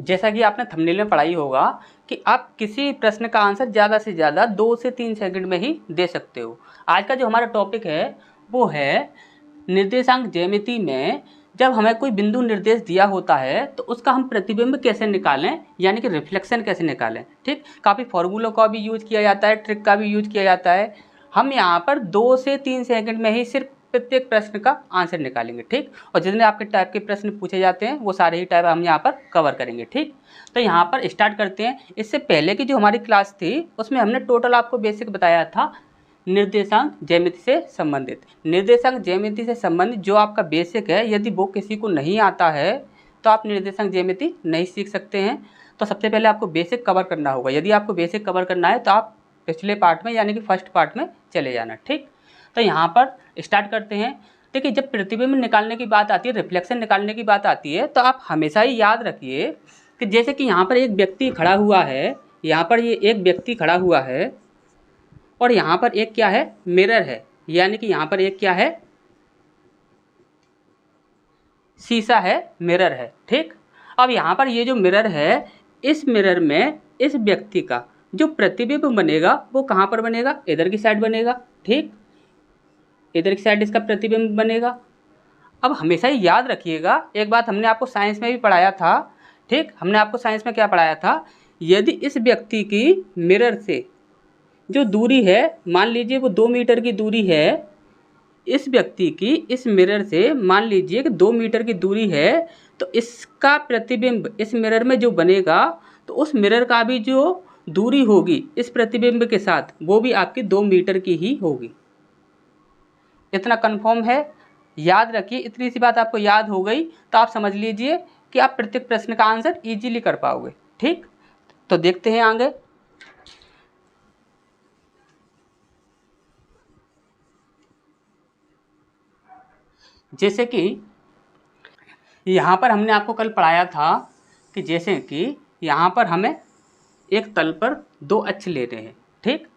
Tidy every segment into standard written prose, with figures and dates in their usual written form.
जैसा कि आपने थंबनेल में पढ़ा ही होगा कि आप किसी प्रश्न का आंसर ज़्यादा से ज़्यादा 2 से 3 सेकंड में ही दे सकते हो। आज का जो हमारा टॉपिक है वो है निर्देशांक ज्यामिति में जब हमें कोई बिंदु निर्देश दिया होता है तो उसका हम प्रतिबिंब कैसे निकालें, यानी कि रिफ्लेक्शन कैसे निकालें। ठीक, काफ़ी फॉर्मूलों का भी यूज किया जाता है, ट्रिक का भी यूज किया जाता है। हम यहाँ पर 2 से 3 सेकंड में ही सिर्फ प्रत्येक प्रश्न का आंसर निकालेंगे। ठीक, और जितने आपके टाइप के प्रश्न पूछे जाते हैं वो सारे ही टाइप हम यहाँ पर कवर करेंगे। ठीक, तो यहाँ पर स्टार्ट करते हैं। इससे पहले की जो हमारी क्लास थी उसमें हमने टोटल आपको बेसिक बताया था निर्देशांक ज्यामिति से संबंधित। निर्देशांक ज्यामिति से संबंधित जो आपका बेसिक है, यदि वो किसी को नहीं आता है तो आप निर्देशांक ज्यामिति नहीं सीख सकते हैं। तो सबसे पहले आपको बेसिक कवर करना होगा। यदि आपको बेसिक कवर करना है तो आप पिछले पार्ट में यानी कि फर्स्ट पार्ट में चले जाना। ठीक, तो यहाँ पर स्टार्ट करते हैं। देखिए, जब प्रतिबिंब निकालने की बात आती है, रिफ्लेक्शन निकालने की बात आती है, तो आप हमेशा ही याद रखिए कि जैसे कि यहाँ पर एक व्यक्ति खड़ा हुआ है, यहाँ पर ये एक व्यक्ति खड़ा हुआ है और यहाँ पर एक क्या है, मिरर है, यानी कि यहाँ पर एक क्या है, शीशा है, मिरर है। ठीक, अब यहाँ पर ये जो मिरर है, इस मिरर में इस व्यक्ति का जो प्रतिबिंब बनेगा वो कहाँ पर बनेगा, इधर की साइड बनेगा। ठीक, इधर की साइड इसका प्रतिबिंब बनेगा। अब हमेशा ही याद रखिएगा, एक बात हमने आपको साइंस में भी पढ़ाया था। ठीक, हमने आपको साइंस में क्या पढ़ाया था, यदि इस व्यक्ति की मिरर से जो दूरी है, मान लीजिए वो 2 मीटर की दूरी है, इस व्यक्ति की इस मिरर से मान लीजिए कि 2 मीटर की दूरी है, तो इसका प्रतिबिंब इस मिरर में जो बनेगा तो उस मिरर का भी जो दूरी होगी इस प्रतिबिंब के साथ वो भी आपकी 2 मीटर की ही होगी। इतना कंफर्म है, याद रखिए। इतनी सी बात आपको याद हो गई तो आप समझ लीजिए कि आप प्रत्येक प्रश्न का आंसर इजीली कर पाओगे। ठीक, तो देखते हैं आगे। जैसे कि यहाँ पर हमने आपको कल पढ़ाया था कि जैसे कि यहाँ पर हमें एक तल पर 2 अक्ष लेने हैं। ठीक,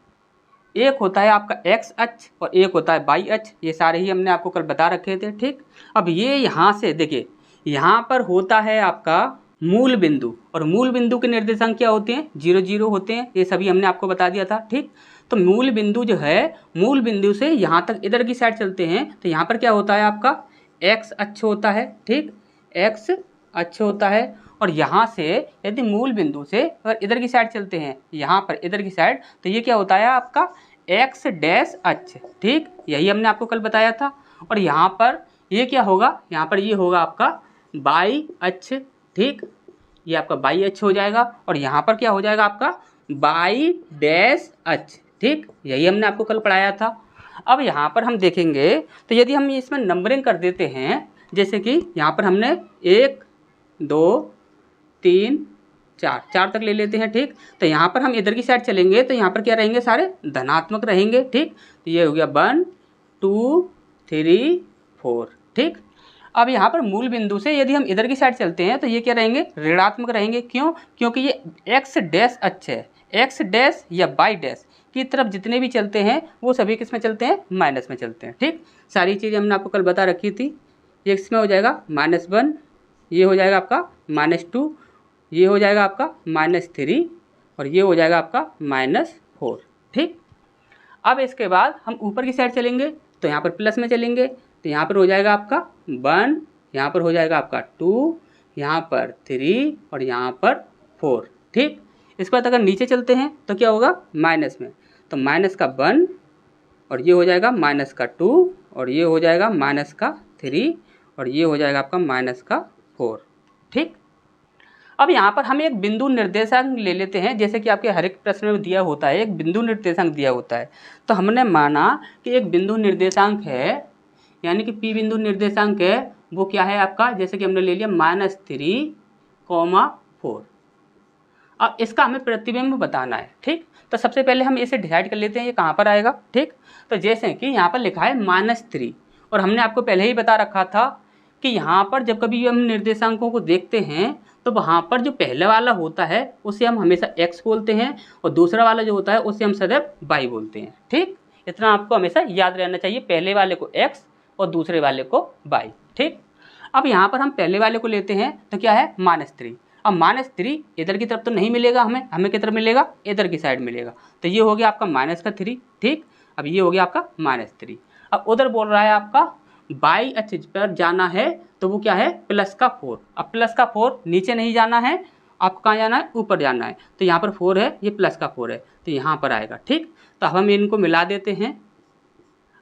एक होता है आपका एक्स अक्ष और एक होता है वाई अक्ष, ये सारे ही हमने आपको कल बता रखे थे। ठीक, अब ये यहाँ से देखिए, यहाँ पर होता है आपका मूल बिंदु, और मूल बिंदु के निर्देशांक क्या होते हैं, 0 0 होते हैं। ये सभी हमने आपको बता दिया था। ठीक, तो मूल बिंदु जो है, मूल बिंदु से यहाँ तक इधर की साइड चलते हैं तो यहाँ पर क्या होता है आपका एक्स अक्ष होता है। ठीक, एक्स अक्ष होता है। और यहाँ से यदि मूल बिंदु से अगर इधर की साइड चलते हैं, यहाँ पर इधर की साइड, तो ये क्या होता है आपका एक्स डैश अक्ष। ठीक, यही हमने आपको कल बताया था। और यहाँ पर ये क्या होगा, यहाँ पर ये होगा आपका वाई अक्ष। ठीक, ये आपका वाई अक्ष हो जाएगा। और यहाँ पर क्या हो जाएगा आपका वाई डैश अक्ष। ठीक, यही हमने आपको कल पढ़ाया था। अब यहाँ पर हम देखेंगे तो यदि हम इसमें नंबरिंग कर देते हैं, जैसे कि यहाँ पर हमने 1 2 3 4 तक ले लेते हैं। ठीक, तो यहाँ पर हम इधर की साइड चलेंगे तो यहाँ पर क्या रहेंगे, सारे धनात्मक रहेंगे। ठीक, तो ये हो गया 1 2 3 4। ठीक, अब यहाँ पर मूल बिंदु से यदि हम इधर की साइड चलते हैं तो ये क्या रहेंगे, ऋणात्मक रहेंगे। क्यों, क्योंकि ये एक्स डैश अक्ष है। एक्स डैश या वाई डैश की तरफ जितने भी चलते हैं वो सभी किस में चलते हैं, माइनस में चलते हैं। ठीक, सारी चीज़ें हमने आपको कल बता रखी थी। ये इसमें हो जाएगा -1, ये हो जाएगा आपका -2, ये हो जाएगा आपका -3 और ये हो जाएगा आपका -4। ठीक, अब इसके बाद हम ऊपर की साइड चलेंगे तो यहाँ पर प्लस में चलेंगे तो यहाँ पर हो जाएगा आपका 1, यहाँ पर हो जाएगा आपका 2, यहाँ पर 3 और यहाँ पर 4। ठीक, इसके बाद अगर नीचे चलते हैं तो क्या होगा, माइनस में, तो -1 और ये हो जाएगा -2 और ये हो जाएगा -3 और ये हो जाएगा आपका -4। ठीक, अब यहाँ पर हम एक बिंदु निर्देशांक ले लेते हैं। जैसे कि आपके हर एक प्रश्न में दिया होता है, एक बिंदु निर्देशांक दिया होता है। तो हमने माना कि एक बिंदु निर्देशांक है, यानी कि P बिंदु निर्देशांक है, वो क्या है आपका, जैसे कि हमने ले लिया -3, 4। अब इसका हमें प्रतिबिंब बताना है। ठीक, तो सबसे पहले हम इसे डिसाइड कर लेते हैं ये कहाँ पर आएगा। ठीक, तो जैसे कि यहाँ पर लिखा है -3 और हमने आपको पहले ही बता रखा था कि यहाँ पर जब कभी हम निर्देशांकों को देखते हैं तो वहाँ पर जो पहले वाला होता है उसे हम हमेशा x बोलते हैं और दूसरा वाला जो होता है उसे हम सदैव y बोलते हैं। ठीक, इतना आपको हमेशा याद रहना चाहिए, पहले वाले को x और दूसरे वाले को y। ठीक, अब यहाँ पर हम पहले वाले को लेते हैं तो क्या है -3। अब -3 इधर की तरफ तो नहीं मिलेगा, हमें किधर मिलेगा, इधर की साइड मिलेगा। तो ये हो गया आपका -3, ठीक। अब ये हो गया आपका -3। अब उधर बोल रहा है आपका बाई अक्ष पर जाना है, तो वो क्या है, +4। अब +4 नीचे नहीं जाना है, आपको कहाँ जाना है, ऊपर जाना है। तो यहाँ पर 4 है, ये +4 है, तो यहाँ पर आएगा, ठीक। तो अब हम इनको मिला देते हैं।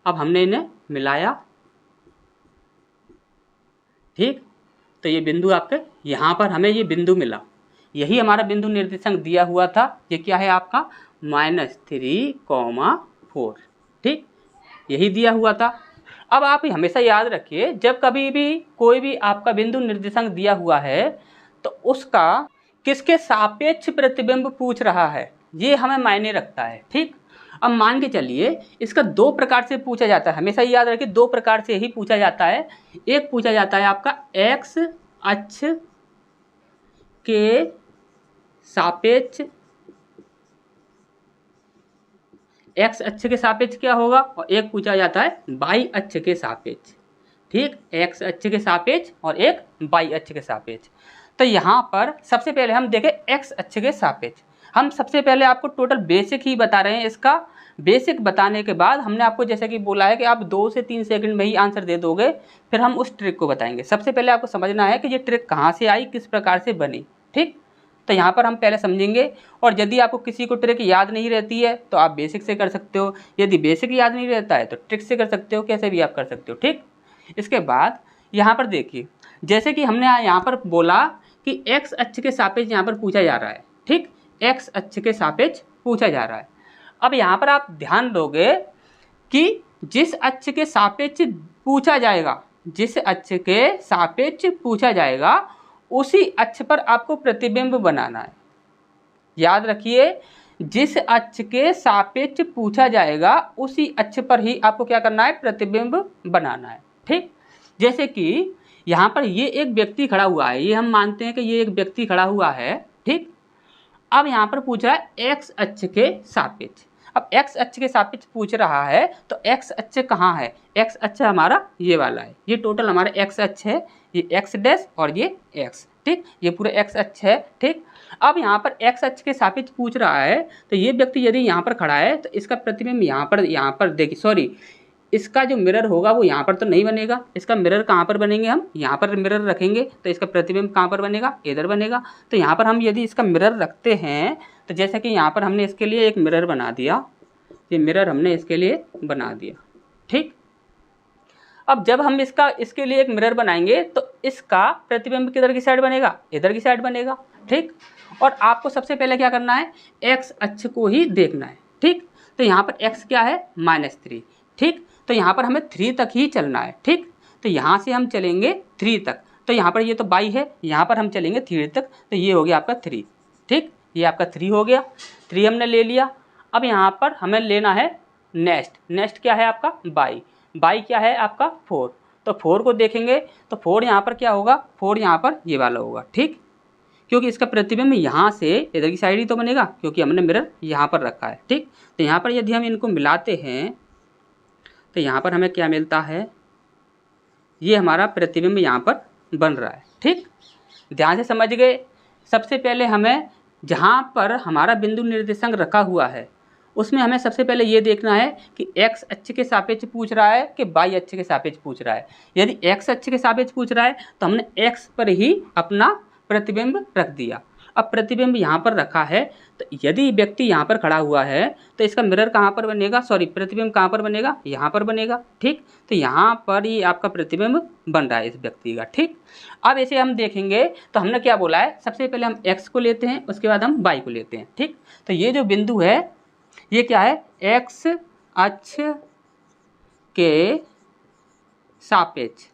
अब हमने इन्हें मिलाया, ठीक। तो ये बिंदु आपके यहाँ पर हमें ये बिंदु मिला, यही हमारा बिंदु निर्देशांक दिया हुआ था। ये क्या है आपका -3,4, ठीक, यही दिया हुआ था। अब आप हमेशा याद रखिए, जब कभी भी कोई भी आपका बिंदु निर्देशांक दिया हुआ है तो उसका किसके सापेक्ष प्रतिबिंब पूछ रहा है, ये हमें मायने रखता है, ठीक। अब मान के चलिए इसका 2 प्रकार से पूछा जाता है, हमेशा याद रखिए 2 प्रकार से ही पूछा जाता है। एक पूछा जाता है आपका x अक्ष के सापेक्ष, x अक्ष के सापेक्ष क्या होगा, और एक पूछा जाता है y अक्ष के सापेक्ष, ठीक। x अक्ष के सापेक्ष और एक y अक्ष के सापेक्ष। तो यहाँ पर सबसे पहले हम देखें x अक्ष के सापेक्ष। हम सबसे पहले आपको टोटल बेसिक ही बता रहे हैं। इसका बेसिक बताने के बाद हमने आपको जैसे कि बोला है कि आप 2 से 3 सेकंड में ही आंसर दे दोगे, फिर हम उस ट्रिक को बताएंगे। सबसे पहले आपको समझना है कि ये ट्रिक कहाँ से आई, किस प्रकार से बनी, ठीक। तो यहाँ पर हम पहले समझेंगे, और यदि आपको किसी को ट्रिक याद नहीं रहती है तो आप बेसिक से कर सकते हो, यदि बेसिक याद नहीं रहता है तो ट्रिक से कर सकते हो, कैसे भी आप कर सकते हो, ठीक। इसके बाद यहाँ पर देखिए, जैसे कि हमने यहाँ पर बोला कि x अक्ष के सापेक्ष यहाँ पर पूछा जा रहा है, ठीक, x अक्ष के सापेक्ष पूछा जा रहा है। अब यहाँ पर आप ध्यान दोगे कि जिस अक्ष के सापेक्ष पूछा जाएगा, जिस अक्ष के सापेक्ष पूछा जाएगा उसी अक्ष पर आपको प्रतिबिंब बनाना है। याद रखिए, जिस अक्ष के सापेक्ष पूछा जाएगा उसी अक्ष पर ही आपको क्या करना है, प्रतिबिंब बनाना है, ठीक। जैसे कि यहाँ पर ये एक व्यक्ति खड़ा हुआ है, ये हम मानते हैं कि ये एक व्यक्ति खड़ा हुआ है, ठीक। अब यहाँ पर पूछ रहा है x अक्ष के सापेक्ष। अब x अक्ष के सापेक्ष पूछ रहा है तो x अक्ष कहाँ है, x अक्ष हमारा ये वाला है, ये टोटल हमारा x अक्ष है, ये x डैश और ये x, ठीक, ये पूरा x अक्ष है, ठीक। अब यहाँ पर x अक्ष के सापेक्ष पूछ रहा है, तो ये व्यक्ति यदि यहाँ पर खड़ा है तो इसका प्रतिबिंब यहाँ पर देखिए, सॉरी, इसका जो मिरर होगा वो यहाँ पर तो नहीं बनेगा, इसका मिरर कहाँ पर बनेंगे, हम यहाँ पर मिरर रखेंगे तो इसका प्रतिबिंब कहाँ पर बनेगा, इधर बनेगा। तो यहाँ पर हम यदि इसका मिरर रखते हैं तो जैसे कि यहाँ पर हमने इसके लिए एक मिरर बना दिया, ये मिरर हमने इसके लिए बना दिया, ठीक। अब जब हम इसके लिए एक मिरर बनाएंगे तो इसका प्रतिबिंब किधर की साइड बनेगा, इधर की साइड बनेगा, ठीक। और आपको सबसे पहले क्या करना है, x अक्ष को ही देखना है, ठीक। तो यहाँ पर x क्या है, -3, ठीक। तो यहाँ पर हमें 3 तक ही चलना है, ठीक। तो यहाँ से हम चलेंगे 3 तक, तो यहाँ पर ये तो y है, यहाँ पर हम चलेंगे 3 तक, तो ये हो गया आपका 3, ठीक, ये आपका 3 हो गया, 3 हमने ले लिया। अब यहाँ पर हमें लेना है नेक्स्ट क्या है आपका y क्या है आपका 4, तो 4 को देखेंगे तो 4 यहाँ पर क्या होगा, 4 यहाँ पर ये वाला होगा, ठीक, क्योंकि इसका प्रतिबिंब यहाँ से इधर की साइड ही तो बनेगा क्योंकि हमने मिरर यहाँ पर रखा है, ठीक। तो यहाँ पर यदि हम इनको मिलाते हैं तो यहाँ पर हमें क्या मिलता है, ये हमारा प्रतिबिंब यहाँ पर बन रहा है, ठीक। ध्यान से समझ गए। सबसे पहले हमें जहाँ पर हमारा बिंदु निर्देशांक रखा हुआ है उसमें हमें सबसे पहले ये देखना है कि x अक्ष के सापेक्ष पूछ रहा है कि y अक्ष के सापेक्ष पूछ रहा है। यदि x अक्ष के सापेक्ष पूछ रहा है तो हमने x पर ही अपना प्रतिबिंब रख दिया। अब प्रतिबिंब यहाँ पर रखा है तो यदि व्यक्ति यहाँ पर खड़ा हुआ है तो इसका मिरर कहाँ पर बनेगा, सॉरी, प्रतिबिंब कहाँ पर बनेगा, यहाँ पर बनेगा, ठीक। तो यहाँ पर ही आपका प्रतिबिंब बन रहा है इस व्यक्ति का, ठीक। अब ऐसे हम देखेंगे तो हमने क्या बोला है, सबसे पहले हम x को लेते हैं, उसके बाद हम y को लेते हैं, ठीक। तो ये जो बिंदु है ये क्या है, x अक्ष के सापेक्ष।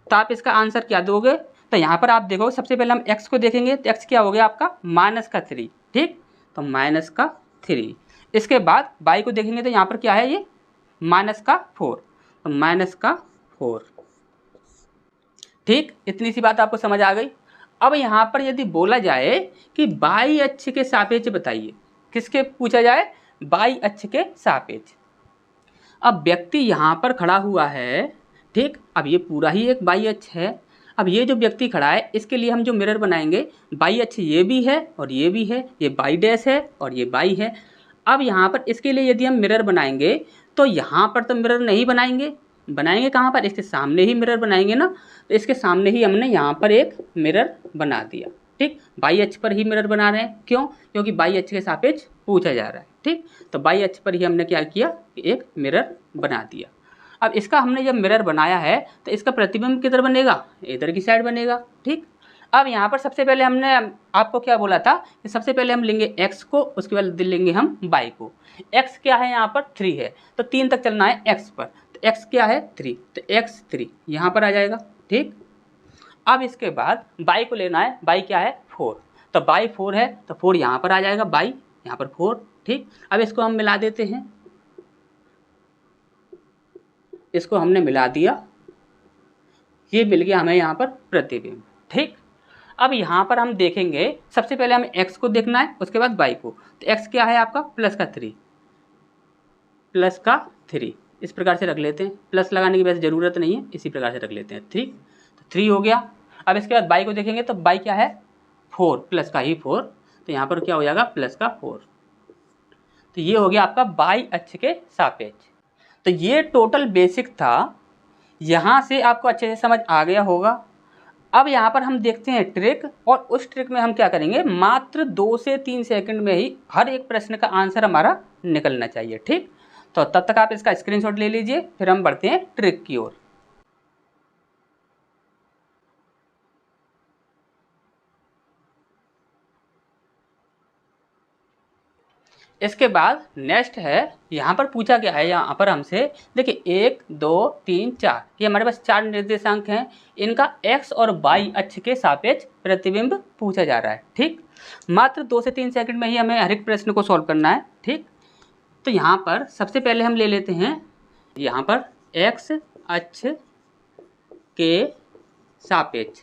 तो आप इसका आंसर क्या दोगे, तो यहाँ पर आप देखो सबसे पहले हम x को देखेंगे तो x क्या हो गया आपका -3, ठीक, तो -3। इसके बाद y को देखेंगे तो यहाँ पर क्या है, ये -4, तो -4, ठीक। इतनी सी बात आपको समझ आ गई। अब यहाँ पर यदि बोला जाए कि y अक्ष के सापेक्ष बताइए, किसके पूछा जाए, y अक्ष के सापेक्ष। अब व्यक्ति यहाँ पर खड़ा हुआ है, ठीक। अब ये पूरा ही एक y अक्ष है। अब ये जो व्यक्ति खड़ा है इसके लिए हम जो मिरर बनाएंगे, बाई अक्ष ये भी है और ये भी है, ये बाई डैश है और ये बाई है। अब यहाँ पर इसके लिए यदि हम मिरर बनाएंगे तो यहाँ पर तो मिरर नहीं बनाएंगे, बनाएंगे कहाँ पर, इसके सामने ही मिरर बनाएंगे ना। तो इसके सामने ही हमने यहाँ पर एक मिरर बना दिया। ठीक, बाई अक्ष पर ही मिरर बना रहे हैं, क्यों, क्योंकि बाई अक्ष के सापेक्ष पूछा जा रहा है। ठीक, तो बाई अक्ष पर ही हमने क्या किया, एक मिरर बना दिया। अब इसका हमने जब मिरर बनाया है तो इसका प्रतिबिंब किधर बनेगा, इधर की साइड बनेगा। ठीक, अब यहाँ पर सबसे पहले हमने आपको क्या बोला था कि सबसे पहले हम लेंगे x को, उसके बाद लेंगे हम y को। x क्या है यहाँ पर 3 है, तो 3 तक चलना है x पर, तो x क्या है 3, तो x 3 यहाँ पर आ जाएगा। ठीक, अब इसके बाद y को लेना है, y क्या है 4, तो y 4 है तो 4 यहाँ पर आ जाएगा, y यहाँ पर 4। ठीक, अब इसको हम मिला देते हैं, इसको हमने मिला दिया, ये मिल गया हमें यहाँ पर प्रतिबिंब। ठीक, अब यहाँ पर हम देखेंगे सबसे पहले हमें x को देखना है, उसके बाद y को। तो x क्या है आपका प्लस का 3, इस प्रकार से रख लेते हैं, प्लस लगाने की वैसे ज़रूरत नहीं है, इसी प्रकार से रख लेते हैं 3, तो 3 हो गया। अब इसके बाद y को देखेंगे तो y क्या है 4, प्लस का ही 4, तो यहाँ पर क्या हो जाएगा प्लस का 4। तो ये हो गया आपका बाई अक्ष के सापेक्ष। तो ये टोटल बेसिक था, यहाँ से आपको अच्छे से समझ आ गया होगा। अब यहाँ पर हम देखते हैं ट्रिक, और उस ट्रिक में हम क्या करेंगे, मात्र 2 से 3 सेकंड में ही हर एक प्रश्न का आंसर हमारा निकलना चाहिए। ठीक, तो तब तक आप इसका स्क्रीनशॉट ले लीजिए, फिर हम बढ़ते हैं ट्रिक की ओर। इसके बाद नेक्स्ट है, यहाँ पर पूछा गया है, यहाँ पर हमसे देखिए 1 2 3 4, ये हमारे पास 4 निर्देशांक हैं, इनका x और y अक्ष के सापेक्ष प्रतिबिंब पूछा जा रहा है। ठीक, मात्र 2 से 3 सेकंड में ही हमें हर एक प्रश्न को सॉल्व करना है। ठीक, तो यहाँ पर सबसे पहले हम ले लेते हैं, यहाँ पर x अक्ष के सापेक्ष।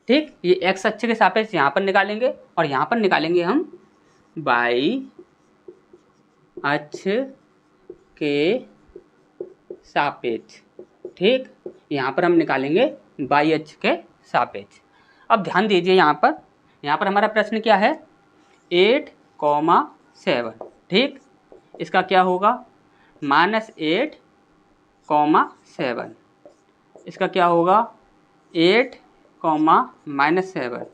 ठीक, ये x अक्ष के सापेक्ष यहाँ पर निकालेंगे, और यहाँ पर निकालेंगे हम y अक्ष के सापेक्ष। ठीक, यहाँ पर हम निकालेंगे y अक्ष के सापेक्ष। अब ध्यान दीजिए, यहाँ पर हमारा प्रश्न क्या है 8,7। ठीक, इसका क्या होगा -8,7, इसका क्या होगा 8, -7,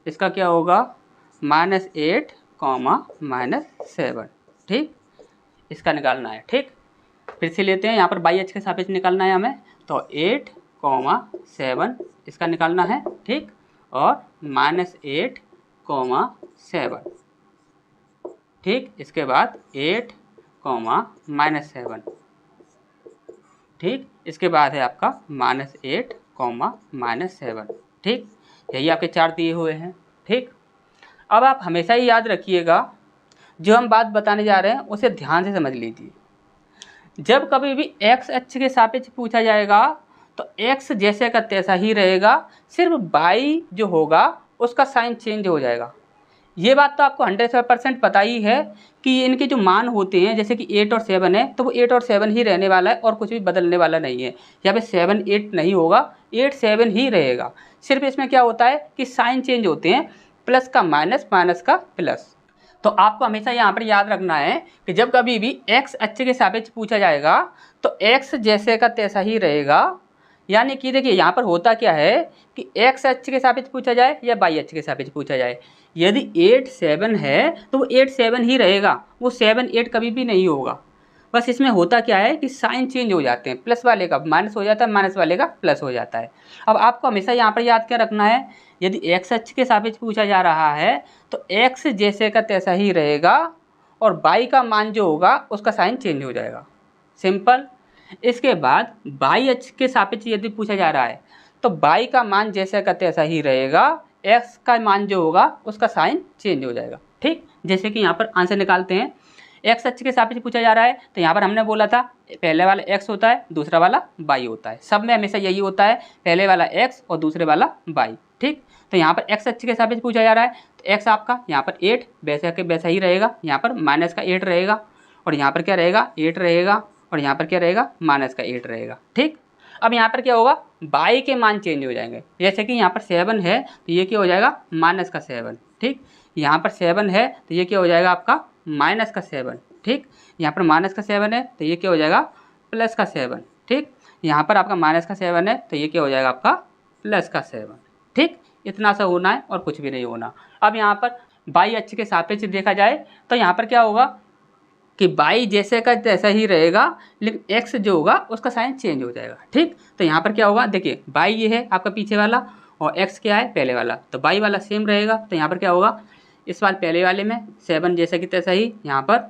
इसका क्या होगा -8, -7। ठीक, इसका निकालना है। ठीक, फिर से लेते हैं, यहाँ पर y अक्ष के सापेक्ष निकालना है हमें, तो 8, 7 इसका निकालना है। ठीक, और -8, 7। ठीक, इसके बाद 8, -7। ठीक, इसके बाद है आपका -8, -7। ठीक, यही आपके 4 दिए हुए हैं। ठीक, अब आप हमेशा ही याद रखिएगा, जो हम बात बताने जा रहे हैं उसे ध्यान से समझ लीजिए। जब कभी भी x अक्ष के सापेक्ष पूछा जाएगा तो x जैसे का तैसा ही रहेगा, सिर्फ y जो होगा उसका साइन चेंज हो जाएगा। ये बात तो आपको 100% पता ही है कि इनके जो मान होते हैं, जैसे कि 8 और 7 है, तो वो 8 और 7 ही रहने वाला है और कुछ भी बदलने वाला नहीं है। यहाँ पे 7 8 नहीं होगा, 8 7 ही रहेगा। सिर्फ इसमें क्या होता है कि साइन चेंज होते हैं, प्लस का माइनस, माइनस का प्लस। तो आपको हमेशा यहाँ पर याद रखना है कि जब कभी भी x अक्ष के सापेक्ष पूछा जाएगा तो x जैसे का तैसा ही रहेगा। यानी कि देखिए यहाँ पर होता क्या है कि x अक्ष के सापेक्ष पूछा जाए या y अक्ष के सापेक्ष पूछा जाए, यदि 8 7 है तो वो 8 7 ही रहेगा, वो 7 8 कभी भी नहीं होगा। बस इसमें होता क्या है कि साइन चेंज हो जाते हैं, प्लस वाले का माइनस हो जाता है, माइनस वाले का प्लस हो जाता है। अब आपको हमेशा यहाँ पर याद क्या रखना है, यदि x अक्ष के सापेक्ष पूछा जा रहा है तो x जैसे का तैसा ही रहेगा और y का मान जो होगा उसका साइन चेंज हो जाएगा, सिंपल। इसके बाद y अक्ष के सापेक्ष यदि पूछा जा रहा है तो y का मान जैसे का तैसा ही रहेगा, x का मान जो होगा उसका साइन चेंज हो जाएगा। ठीक, जैसे कि यहाँ पर आंसर निकालते हैं, x अक्ष के सापेक्ष पूछा जा रहा है तो यहाँ पर हमने बोला था पहले वाला x होता है, दूसरा वाला y होता है। सब में हमेशा यही होता है, पहले वाला x और दूसरे वाला y। ठीक, तो यहाँ पर x अक्ष के सापेक्ष पूछा जा रहा है तो x आपका यहाँ पर 8 वैसा के वैसा ही रहेगा, यहाँ पर माइनस का 8 रहेगा और यहाँ पर क्या रहेगा 8 रहेगा और यहाँ पर क्या रहेगा माइनस का 8 रहेगा। ठीक, अब यहाँ पर क्या होगा, y के मान चेंज हो जाएंगे। जैसे कि यहाँ पर 7 है तो ये क्या हो जाएगा, माइनस का 7, ठीक। यहाँ पर 7 है तो ये क्या हो जाएगा आपका, माइनस का 7, ठीक। यहाँ पर माइनस का 7 है तो ये क्या हो जाएगा, प्लस का 7, ठीक। यहाँ पर आपका माइनस का 7 है तो ये क्या हो जाएगा आपका, प्लस का 7, ठीक। इतना सा होना है और कुछ भी नहीं होना। अब यहाँ पर y अक्ष के सापेक्ष देखा जाए तो यहाँ पर क्या होगा कि y जैसे का तैसा ही रहेगा, लेकिन x जो होगा उसका साइन चेंज हो जाएगा, ठीक। तो यहाँ पर क्या होगा, देखिए y ये है आपका पीछे वाला और x क्या है पहले वाला, तो y वाला सेम रहेगा। तो यहाँ पर क्या होगा, इस बार पहले वाले में 7 जैसे कि तैसा ही, यहाँ पर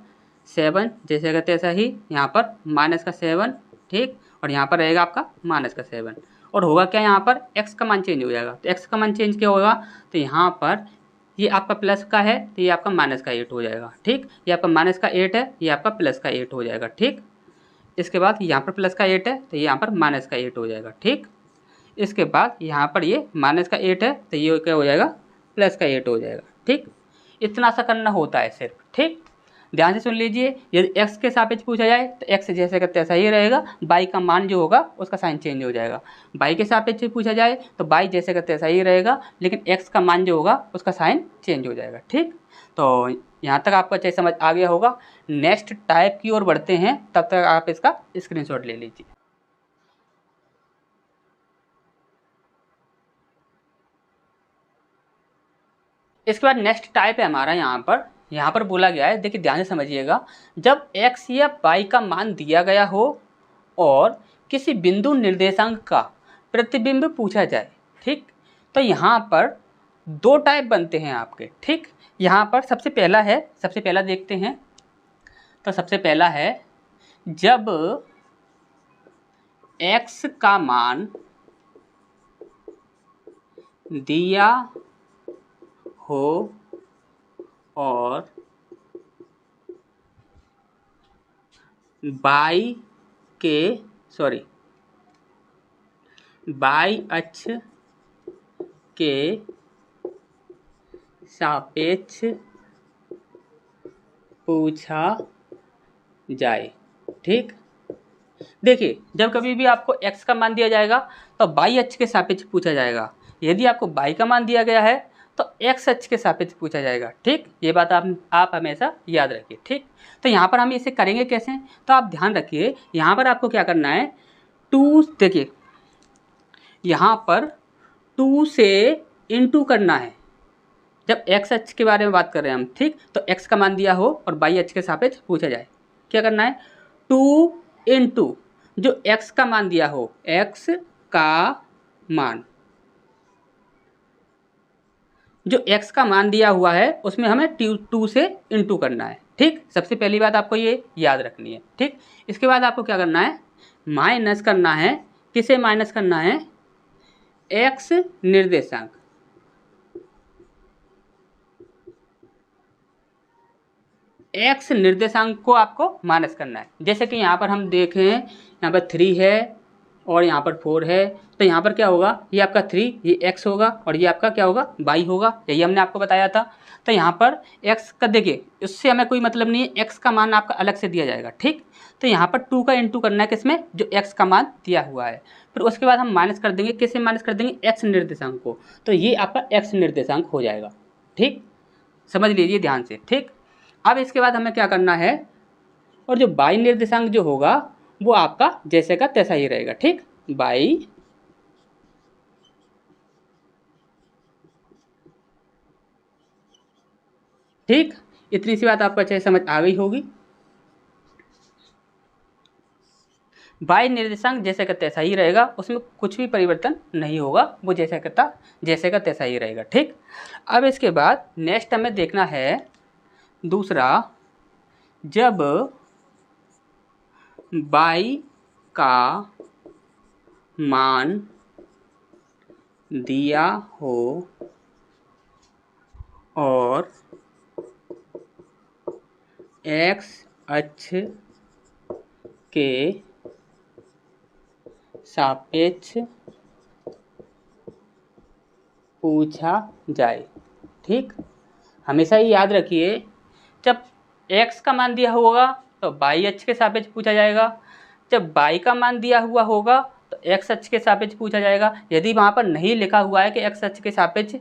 7 जैसे का तैसा ही, यहाँ पर माइनस का 7, ठीक। और यहाँ पर रहेगा आपका माइनस का 7 और होगा क्या, यहाँ पर x का मान चेंज हो जाएगा। तो x का मान चेंज क्या होगा, तो यहाँ पर ये आपका प्लस का है तो ये आपका माइनस का 8 हो जाएगा, ठीक। ये आपका माइनस का 8 है, ये आपका प्लस का 8 हो जाएगा, ठीक। इसके बाद यहाँ पर प्लस का 8 है तो ये यहाँ पर माइनस का 8 हो जाएगा, ठीक। इसके बाद यहाँ पर ये माइनस का 8 है तो ये क्या हो जाएगा, प्लस का 8 हो जाएगा, ठीक। इतना सा करना होता है सिर्फ, ठीक। ध्यान से सुन लीजिए, यदि x के सापेक्ष पूछा जाए तो x जैसे का तैसा ही रहेगा, y का मान जो होगा उसका साइन चेंज हो जाएगा। y के सापेक्ष पूछा जाए तो y जैसे का तैसा ही रहेगा, लेकिन x का मान जो होगा उसका साइन चेंज हो जाएगा, ठीक। तो यहाँ तक आपको अच्छे समझ आ गया होगा। नेक्स्ट टाइप की ओर बढ़ते हैं, तब तक आप इसका स्क्रीनशॉट ले लीजिए। इसके बाद नेक्स्ट टाइप है हमारा यहाँ पर बोला गया है, देखिए ध्यान से समझिएगा, जब x या y का मान दिया गया हो और किसी बिंदु निर्देशांक का प्रतिबिंब पूछा जाए, ठीक। तो यहाँ पर दो टाइप बनते हैं आपके, ठीक। यहाँ पर सबसे पहला देखते हैं। तो सबसे पहला है, जब x का मान दिया हो और y अक्ष के सापेक्ष पूछा जाए, ठीक। देखिए जब कभी भी आपको x का मान दिया जाएगा तो y अक्ष के सापेक्ष पूछा जाएगा। यदि आपको y का मान दिया गया है तो x अक्ष के सापेक्ष पूछा जाएगा, ठीक। ये बात आप हमेशा याद रखिए, ठीक। तो यहाँ पर हम इसे करेंगे कैसे, तो आप ध्यान रखिए, यहाँ पर आपको क्या करना है, 2, देखिए यहाँ पर 2 से इंटू करना है। जब x अक्ष के बारे में बात कर रहे हैं हम, ठीक। तो x का मान दिया हो और y अक्ष के सापेक्ष पूछा जाए, क्या करना है, 2 इंटू जो x का मान दिया हो, x का मान, जो x का मान दिया हुआ है उसमें हमें 2 से इंटू करना है, ठीक। सबसे पहली बात आपको ये याद रखनी है, ठीक। इसके बाद आपको क्या करना है, माइनस करना है। किसे माइनस करना है, x निर्देशांक, x निर्देशांक को आपको माइनस करना है। जैसे कि यहाँ पर हम देखें, यहाँ पर 3 है और यहाँ पर 4 है, तो यहाँ पर क्या होगा, ये आपका 3, ये x होगा और ये आपका क्या होगा, y होगा। यही हमने आपको बताया था। तो यहाँ पर x का देखिए, इससे हमें कोई मतलब नहीं है, x का मान आपका अलग से दिया जाएगा, ठीक। तो यहाँ पर 2 का इंटू करना है किसमें, जो x का मान दिया हुआ है। फिर उसके बाद हम माइनस कर देंगे, किससे माइनस कर देंगे, x निर्देशांक को। तो ये आपका x निर्देशांक हो जाएगा, ठीक। समझ लीजिए ध्यान से, ठीक। अब इसके बाद हमें क्या करना है, और जो y निर्देशांक जो होगा वो आपका जैसे का तैसा ही रहेगा, ठीक। y ठीक, इतनी सी बात आपको अच्छे से समझ आ गई होगी। y निर्देशांक जैसे का तैसा ही रहेगा, उसमें कुछ भी परिवर्तन नहीं होगा, वो जैसे का तैसा ही रहेगा, ठीक। अब इसके बाद नेक्स्ट हमें देखना है दूसरा, जब y का मान दिया हो और x अक्ष के सापेक्ष पूछा जाए, ठीक। हमेशा ही याद रखिए, जब x का मान दिया होगा तो y अक्ष के सापेक्ष पूछा जाएगा, जब y का मान दिया हुआ होगा तो एक्स अक्ष के सापेक्ष पूछा जाएगा। यदि वहाँ पर नहीं लिखा हुआ है कि एक्स अक्ष के सापेक्ष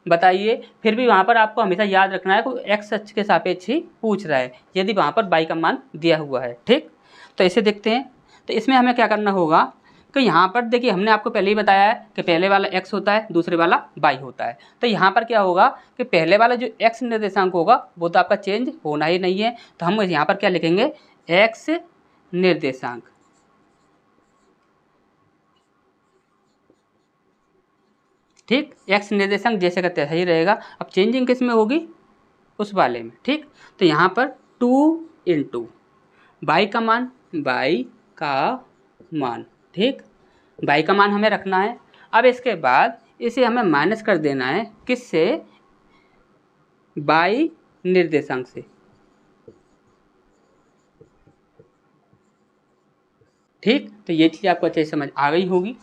बताइए, फिर भी वहाँ पर आपको हमेशा याद रखना है कि एक्स अक्ष के सापेक्ष ही पूछ रहा है, यदि वहाँ पर y का मान दिया हुआ है। ठीक, तो इसे देखते हैं। तो इसमें हमें क्या करना होगा कि यहाँ पर देखिए हमने आपको पहले ही बताया है कि पहले वाला x होता है, दूसरे वाला y होता है। तो यहाँ पर क्या होगा कि पहले वाला जो x निर्देशांक होगा वो तो आपका चेंज होना ही नहीं है, तो हम यहाँ पर क्या लिखेंगे, x निर्देशांक। ठीक, x निर्देशांक जैसे का तैसा ही रहेगा। अब चेंजिंग किस में होगी, उस वाले में। ठीक, तो यहाँ पर 2 इंटू y का मान, y का मान। ठीक, y का मान हमें रखना है। अब इसके बाद इसे हमें माइनस कर देना है, किससे, y निर्देशांक से। ठीक, तो ये चीज़ आपको अच्छे से समझ आ गई होगी।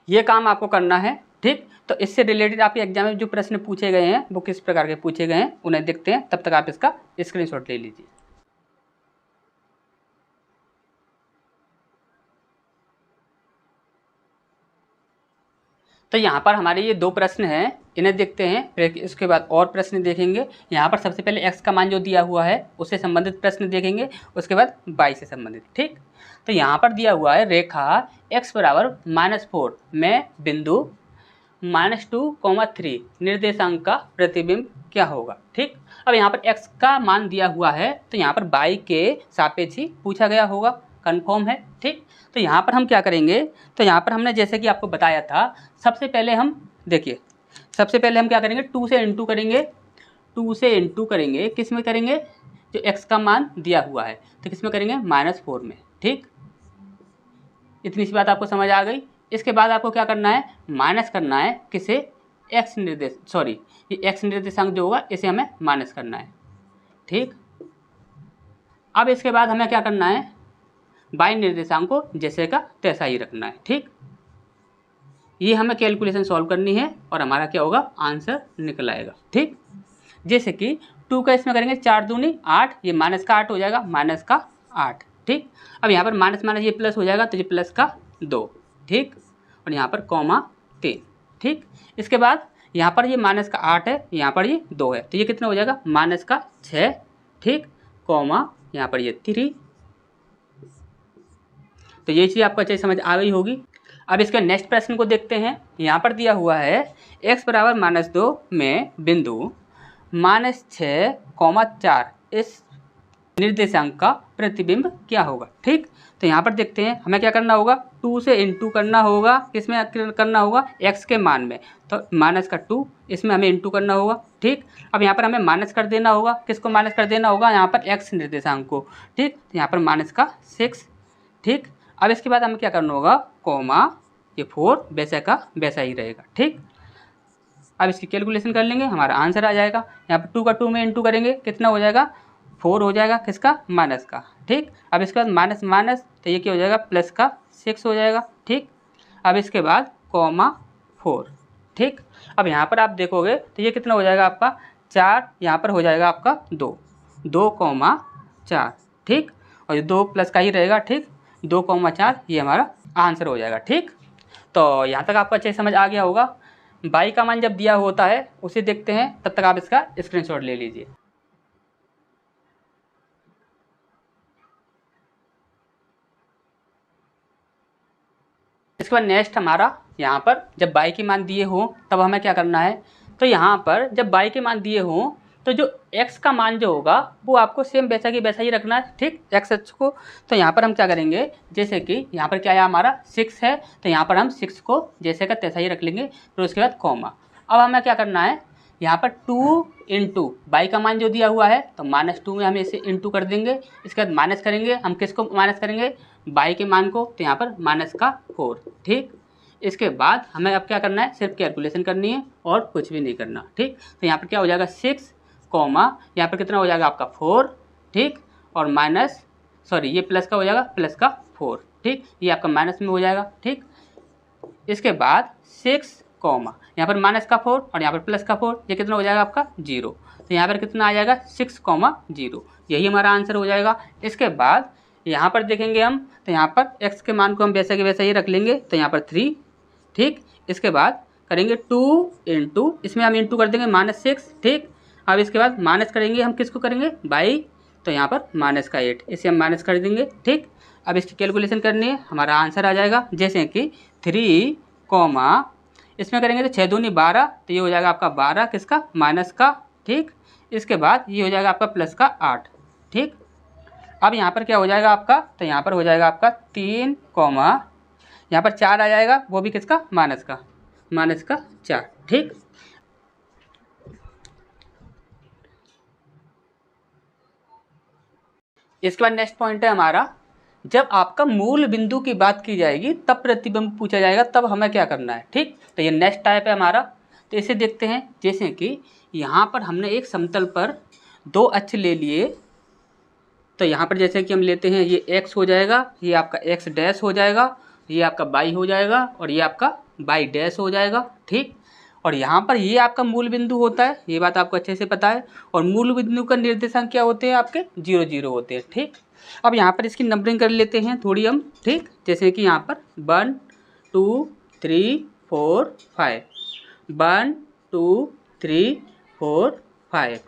ये काम आपको करना है। ठीक, तो इससे रिलेटेड आपके एग्जाम में जो प्रश्न पूछे गए हैं वो किस प्रकार के पूछे गए हैं उन्हें देखते हैं, तब तक आप इसका स्क्रीनशॉट ले लीजिए। तो यहाँ पर हमारे ये 2 प्रश्न हैं, इन्हें देखते हैं, फिर इसके बाद और प्रश्न देखेंगे। यहाँ पर सबसे पहले x का मान जो दिया हुआ है उससे संबंधित प्रश्न देखेंगे, उसके बाद y से संबंधित। ठीक, तो यहाँ पर दिया हुआ है रेखा x बराबर -4 में बिंदु -2, 3 निर्देशांक का प्रतिबिंब क्या होगा। ठीक, अब यहाँ पर x का मान दिया हुआ है तो यहाँ पर y के सापेक्ष ही पूछा गया होगा, कन्फर्म है। ठीक, तो यहाँ पर हम क्या करेंगे, तो यहाँ पर हमने जैसे कि आपको बताया था, सबसे पहले हम देखिए, सबसे पहले हम क्या करेंगे, 2 से इंटू करेंगे। 2 से इंटू करेंगे, किस में करेंगे, जो x का मान दिया हुआ है तो किस में करेंगे, -4 में। ठीक, इतनी सी बात आपको समझ आ गई। इसके बाद आपको क्या करना है, माइनस करना है, किसे, x निर्देश, सॉरी ये x निर्देशांक जो होगा इसे हमें माइनस करना है। ठीक, अब इसके बाद हमें क्या करना है, y निर्देशांक को जैसे का तैसा ही रखना है। ठीक, ये हमें कैलकुलेशन सॉल्व करनी है और हमारा क्या होगा, आंसर निकल आएगा। ठीक, जैसे कि 2 का इसमें करेंगे 4 दूनी 8, ये माइनस का 8 हो जाएगा, -8। ठीक, अब यहाँ पर माइनस माइनस ये प्लस हो जाएगा तो ये प्लस का 2। ठीक, और यहाँ पर (3). ठीक, इसके बाद यहाँ पर ये माइनस का 8 है, यहाँ पर ये 2 है, तो ये कितना हो जाएगा, -6। ठीक, यहाँ पर ये 3। तो ये चीज़ आपको अच्छे से समझ आ गई होगी। अब इसके नेक्स्ट प्रश्न को देखते हैं। यहाँ पर दिया हुआ है x बराबर -2 में बिंदु -6, 4 इस निर्देशांक का प्रतिबिंब क्या होगा। ठीक, तो यहाँ पर देखते हैं हमें क्या करना होगा, 2 से इंटू करना होगा, किसमें करना होगा, x के मान में, तो -2 इसमें हमें इंटू करना होगा। ठीक, अब यहाँ पर हमें माइनस कर देना होगा, किसको माइनस कर देना होगा, यहाँ पर x निर्देशांक को। ठीक, तो यहाँ पर -6। ठीक, अब इसके बाद हमें क्या करना होगा, ये 4 वैसा का वैसा ही रहेगा। ठीक, अब इसकी कैलकुलेशन कर लेंगे, हमारा आंसर आ जाएगा। यहाँ पर 2 का 2 में इंटू करेंगे, कितना हो जाएगा, 4 हो जाएगा, किसका, माइनस का। ठीक, अब इसके बाद माइनस माइनस तो ये क्या हो जाएगा, प्लस का 6 हो जाएगा। ठीक, अब इसके बाद (4). ठीक, अब यहाँ पर आप देखोगे तो ये कितना हो जाएगा आपका, 4, यहाँ पर हो जाएगा आपका 2, 4। ठीक, और ये 2 प्लस का ही रहेगा। ठीक, 2, 4 ये हमारा आंसर हो जाएगा। ठीक, तो यहाँ तक आपको अच्छे से समझ आ गया होगा। y का मान जब दिया होता है उसे देखते हैं, तब तक आप इसका स्क्रीनशॉट ले लीजिए। इसके बाद नेक्स्ट हमारा यहाँ पर जब y के मान दिए हो तब हमें क्या करना है, तो यहाँ पर जब y के मान दिए हो तो जो x का मान जो होगा वो आपको सेम वैसा की वैसा ही रखना है। ठीक, x अक्ष को। तो यहाँ पर हम क्या करेंगे, जैसे कि यहाँ पर क्या है, हमारा 6 है, तो यहाँ पर हम 6 को जैसे का तैसा ही रख लेंगे, फिर उसके बाद कॉमा। अब हमें क्या करना है, यहाँ पर 2 इंटू y का मान जो दिया हुआ है तो -2 में हम इसे इंटू कर देंगे। इसके बाद माइनस करेंगे, हम किसको माइनस करेंगे, y के मान को, तो यहाँ पर -4। ठीक, इसके बाद हमें अब क्या करना है, सिर्फ कैलकुलेशन करनी है और कुछ भी नहीं करना। ठीक, तो यहाँ पर क्या हो जाएगा, 6, यहाँ पर कितना हो जाएगा आपका 4। ठीक, और ये प्लस का हो जाएगा, प्लस का 4। ठीक, ये आपका माइनस में हो जाएगा। ठीक, इसके बाद 6, यहाँ पर माइनस का 4 और यहाँ पर प्लस का 4, ये कितना हो जाएगा आपका 0। तो यहाँ पर कितना आ जाएगा, 6, 0, यही हमारा आंसर हो जाएगा। इसके बाद यहाँ पर देखेंगे हम तो यहाँ पर x के मान को हम वैसा के वैसा ही रख लेंगे, तो यहाँ पर 3, ठीक। इसके बाद करेंगे 2 इंटू, इसमें हम इंटू कर देंगे -6, ठीक। अब इसके बाद माइनस करेंगे हम किसको करेंगे, बाई, तो यहाँ पर माइनस का 8, इसे हम माइनस कर देंगे, ठीक। अब इसकी कैलकुलेशन करनी है, हमारा आंसर आ जाएगा जैसे कि 3, इसमें करेंगे तो 6 दूनी 12, तो ये हो जाएगा आपका 12 किसका, माइनस का, ठीक। इसके बाद ये हो जाएगा आपका प्लस का 8, ठीक। अब यहाँ पर क्या हो जाएगा आपका, तो यहाँ पर हो जाएगा आपका 3, यहाँ पर 4 आ जाएगा, वो भी किसका, माइनस का 4, ठीक। इसके बाद नेक्स्ट पॉइंट है हमारा, जब आपका मूल बिंदु की बात की जाएगी तब प्रतिबिंब पूछा जाएगा, तब हमें क्या करना है, ठीक। तो ये नेक्स्ट टाइप है हमारा, तो इसे देखते हैं। जैसे कि यहाँ पर हमने एक समतल पर 2 अक्ष ले लिए, तो यहाँ पर जैसे कि हम लेते हैं, ये x हो जाएगा, ये आपका x डैश हो जाएगा, ये आपका y हो जाएगा और ये आपका y डैश हो जाएगा, ठीक। और यहाँ पर ये आपका मूल बिंदु होता है, ये बात आपको अच्छे से पता है। और मूल बिंदु का निर्देशांक क्या होते हैं आपके, 0 0 होते हैं, ठीक। अब यहाँ पर इसकी नंबरिंग कर लेते हैं थोड़ी हम, ठीक। जैसे कि यहाँ पर 1 2 3 4 5, 1 2 3 4 5,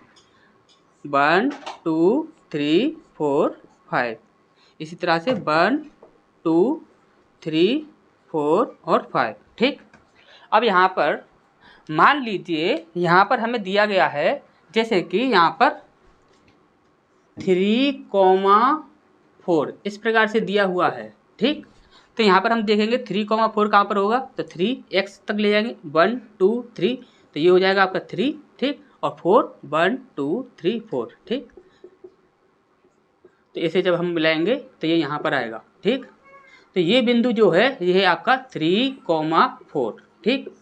1 2 3 4 5, इसी तरह से 1 2 3 4 और 5, ठीक। अब यहाँ पर मान लीजिए यहाँ पर हमें दिया गया है, जैसे कि यहाँ पर 3, 4 इस प्रकार से दिया हुआ है, ठीक। तो यहाँ पर हम देखेंगे 3, 4 कहाँ पर होगा, तो 3x तक ले जाएंगे, 1 2 3, तो ये हो जाएगा आपका 3, ठीक। और 4 1 2 3 4, ठीक। तो इसे जब हम मिलाएंगे तो ये यहाँ पर आएगा, ठीक। तो ये बिंदु जो है ये है आपका 3, 4, ठीक।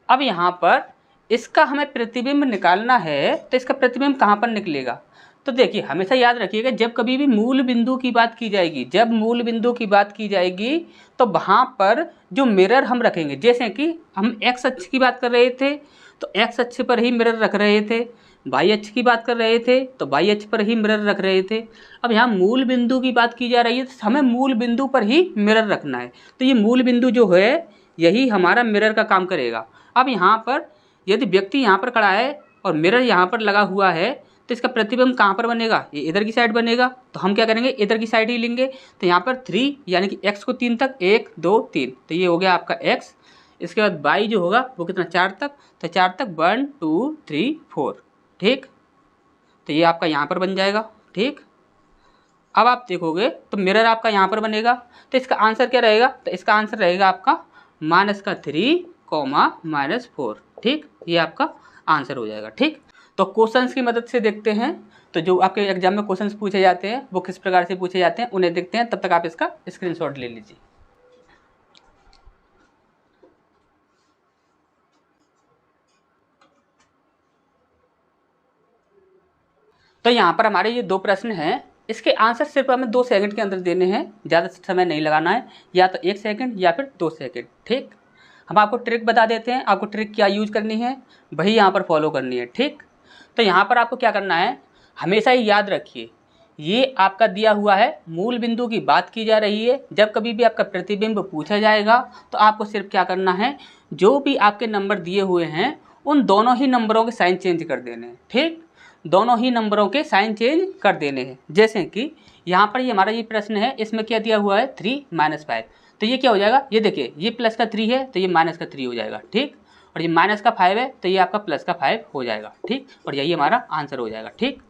अब यहाँ पर इसका हमें प्रतिबिंब निकालना है, तो इसका प्रतिबिंब कहाँ पर निकलेगा, तो देखिए हमेशा याद रखिएगा, जब कभी भी मूल बिंदु की बात की जाएगी, जब मूल बिंदु की बात की जाएगी तो वहाँ पर जो मिरर हम रखेंगे, जैसे कि हम x अक्ष की बात कर रहे थे तो x अक्ष पर ही मिरर रख रहे थे, y अक्ष की बात कर रहे थे तो y अक्ष पर ही मिरर रख रहे थे। अब यहाँ मूल बिंदु की बात की जा रही है तो हमें मूल बिंदु पर ही मिरर रखना है, तो ये मूल बिंदु जो है यही हमारा मिरर का काम करेगा। अब यहाँ पर यदि व्यक्ति यहाँ पर खड़ा है और मिरर यहाँ पर लगा हुआ है, तो इसका प्रतिबिंब कहाँ पर बनेगा, ये इधर की साइड बनेगा, तो हम क्या करेंगे, इधर की साइड ही लेंगे। तो यहाँ पर 3 यानी कि x को 3 तक, 1 2 3, तो ये हो गया आपका x। इसके बाद y जो होगा वो कितना, 4 तक, तो 4 तक 1 2 3 4, ठीक। तो ये आपका यहाँ पर बन जाएगा, ठीक। अब आप देखोगे तो मिरर आपका यहाँ पर बनेगा, तो इसका आंसर क्या रहेगा, तो इसका आंसर रहेगा आपका -3, -4, ठीक। ये आपका आंसर हो जाएगा, ठीक। तो क्वेश्चंस की मदद से देखते हैं, तो जो आपके एग्जाम में क्वेश्चंस पूछे जाते हैं वो किस प्रकार से पूछे जाते हैं उन्हें देखते हैं, तब तक आप इसका स्क्रीनशॉट ले लीजिए। तो यहाँ पर हमारे ये 2 प्रश्न हैं, इसके आंसर सिर्फ हमें 2 सेकंड के अंदर देने हैं, ज़्यादा समय नहीं लगाना है, या तो 1 सेकंड या फिर 2 सेकंड, ठीक। हम आपको ट्रिक बता देते हैं, आपको ट्रिक क्या यूज करनी है वही यहाँ पर फॉलो करनी है, ठीक। तो यहाँ पर आपको क्या करना है, हमेशा ही याद रखिए, ये आपका दिया हुआ है, मूल बिंदु की बात की जा रही है। जब कभी भी आपका प्रतिबिंब पूछा जाएगा तो आपको सिर्फ क्या करना है, जो भी आपके नंबर दिए हुए हैं उन दोनों ही नंबरों के साइन चेंज कर देने हैं, ठीक। दोनों ही नंबरों के साइन चेंज कर देने हैं। जैसे कि यहाँ पर ये हमारा ये प्रश्न है, इसमें क्या दिया हुआ है 3 - 5, तो ये क्या हो जाएगा, ये देखिए ये प्लस का 3 है तो ये माइनस का 3 हो जाएगा, ठीक। और ये माइनस का 5 है तो ये आपका प्लस का 5 हो जाएगा, ठीक। और यही हमारा आंसर हो जाएगा, ठीक।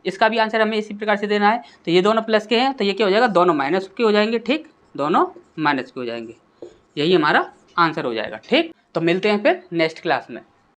इसका भी आंसर हमें इसी प्रकार से देना है, तो ये दोनों प्लस के हैं तो ये क्या हो जाएगा, दोनों माइनस के हो जाएंगे, ठीक। दोनों माइनस के हो जाएंगे, यही हमारा आंसर हो जाएगा, ठीक। तो मिलते हैं फिर नेक्स्ट क्लास में।